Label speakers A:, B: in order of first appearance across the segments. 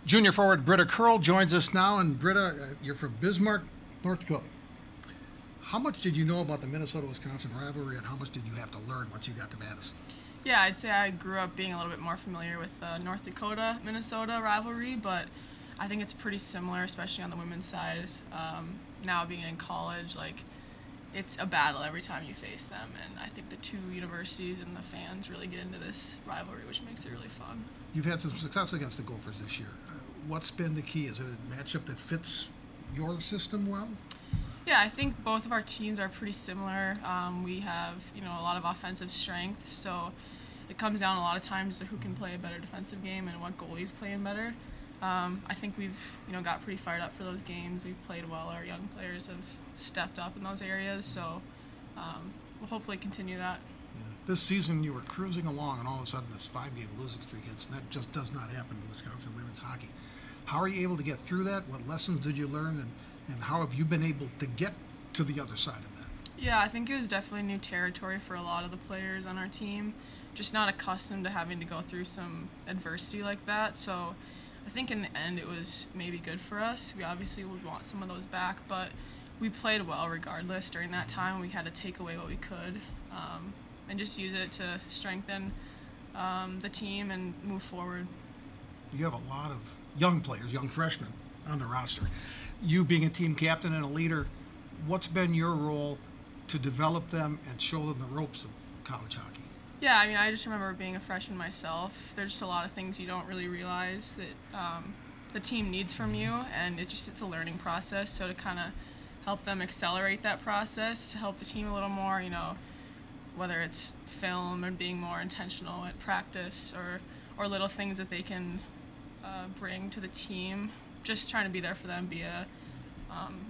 A: Junior forward Britta Curl joins us now. And Britta, you're from Bismarck, North Dakota. How much did you know about the Minnesota-Wisconsin rivalry, and how much did you have to learn once you got to Madison?
B: Yeah, I'd say I grew up being a little bit more familiar with the North Dakota-Minnesota rivalry, but I think it's pretty similar, especially on the women's side. Now being in college, it's a battle every time you face them, and I think the two universities and the fans really get into this rivalry, which makes it really fun.
A: You've had some success against the Gophers this year. What's been the key? Is it a matchup that fits your system well?
B: Yeah, I think both of our teams are pretty similar. We have, a lot of offensive strength, so it comes down a lot of times to who can play a better defensive game and what goalie's playing better. I think we've, got pretty fired up for those games. We've played well. Our young players have stepped up in those areas, so we'll hopefully continue that.
A: Yeah. This season you were cruising along, and all of a sudden this 5-game losing streak hits, and that just does not happen in Wisconsin women's hockey. How are you able to get through that? What lessons did you learn, and how have you been able to get to the other side of that?
B: Yeah, I think it was definitely new territory for a lot of the players on our team, just not accustomed to having to go through some adversity like that. So I think in the end it was maybe good for us. We obviously would want some of those back, but we played well regardless during that time. We had to take away what we could and just use it to strengthen the team and move forward.
A: You have a lot of young players, young freshmen on the roster. You being a team captain and a leader, what's been your role to develop them and show them the ropes of college hockey?
B: Yeah, I just remember being a freshman myself. There's just a lot of things you don't really realize that the team needs from you, and it's a learning process. So to kind of help them accelerate that process, to help the team a little more, whether it's film or being more intentional at practice or little things that they can bring to the team, just trying to be there for them, be a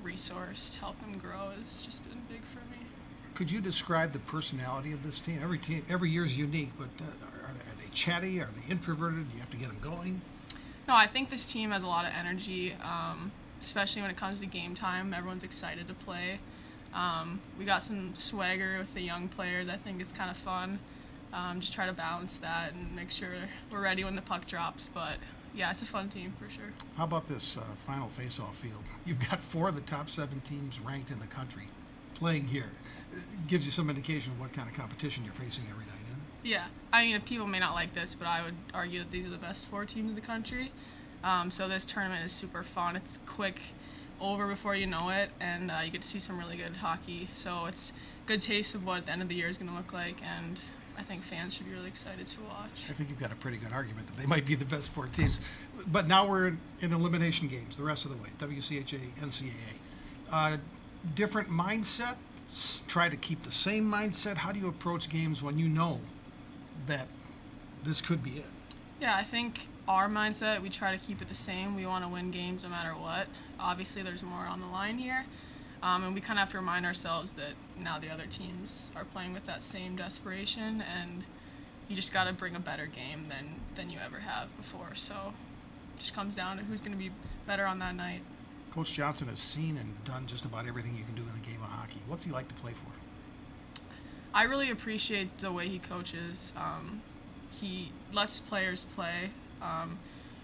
B: resource to help them grow has just been big for me.
A: Could you describe the personality of this team? Every year is unique, but are they chatty? Are they introverted? Do you have to get them going?
B: No, I think this team has a lot of energy, especially when it comes to game time. Everyone's excited to play. We got some swagger with the young players. I think it's kind of fun. Just try to balance that and make sure we're ready when the puck drops. But yeah, it's a fun team for sure.
A: How about this final Faceoff field? You've got 4 of the top 7 teams ranked in the country playing here. It gives you some indication of what kind of competition you're facing every night in.
B: Yeah, people may not like this, but I would argue that these are the best 4 teams in the country. So this tournament is super fun. It's quick, over before you know it, and you get to see some really good hockey. So it's a good taste of what the end of the year is going to look like, and I think fans should be really excited to watch.
A: I think you've got a pretty good argument that they might be the best 4 teams. But now we're in elimination games the rest of the way, WCHA, NCAA. Different mindset? Try to keep the same mindset? How do you approach games when you know that this could be it?
B: Yeah, I think our mindset, we try to keep it the same. We want to win games no matter what. Obviously, there's more on the line here. And we kind of have to remind ourselves that now the other teams are playing with that same desperation, and you just got to bring a better game than you ever have before. So it just comes down to who's going to be better on that night.
A: Coach Johnson has seen and done just about everything you can do in the game of hockey. What's he like to play for?
B: I really appreciate the way he coaches. He lets players play.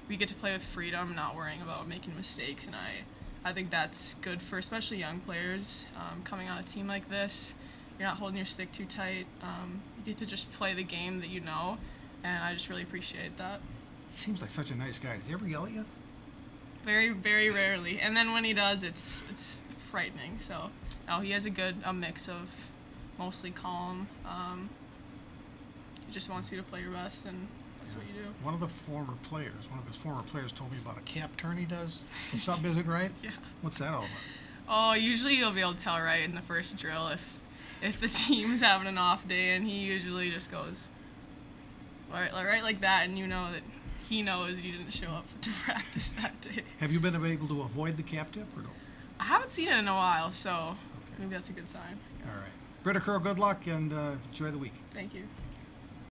B: We get to play with freedom, not worrying about making mistakes, and I think that's good for especially young players coming on a team like this. You're not holding your stick too tight. You get to just play the game that you know, and I just really appreciate that.
A: He seems like such a nice guy. Does he ever yell at you?
B: Very, very rarely. And then when he does, it's frightening. So, no, he has a mix of mostly calm. He just wants you to play your best, and that's what you do.
A: One of his former players told me about a cap turn he does. Something isn't right?
B: Yeah.
A: What's that all about?
B: Oh, usually you'll be able to tell right in the first drill if the team's having an off day, and he usually just goes right like that, and you know that he knows you didn't show up to practice that day.
A: Have you been able to avoid the cap tip or no?
B: I haven't seen it in a while, so maybe that's a good sign.
A: All right. Britta Curl, good luck and enjoy the week.
B: Thank you.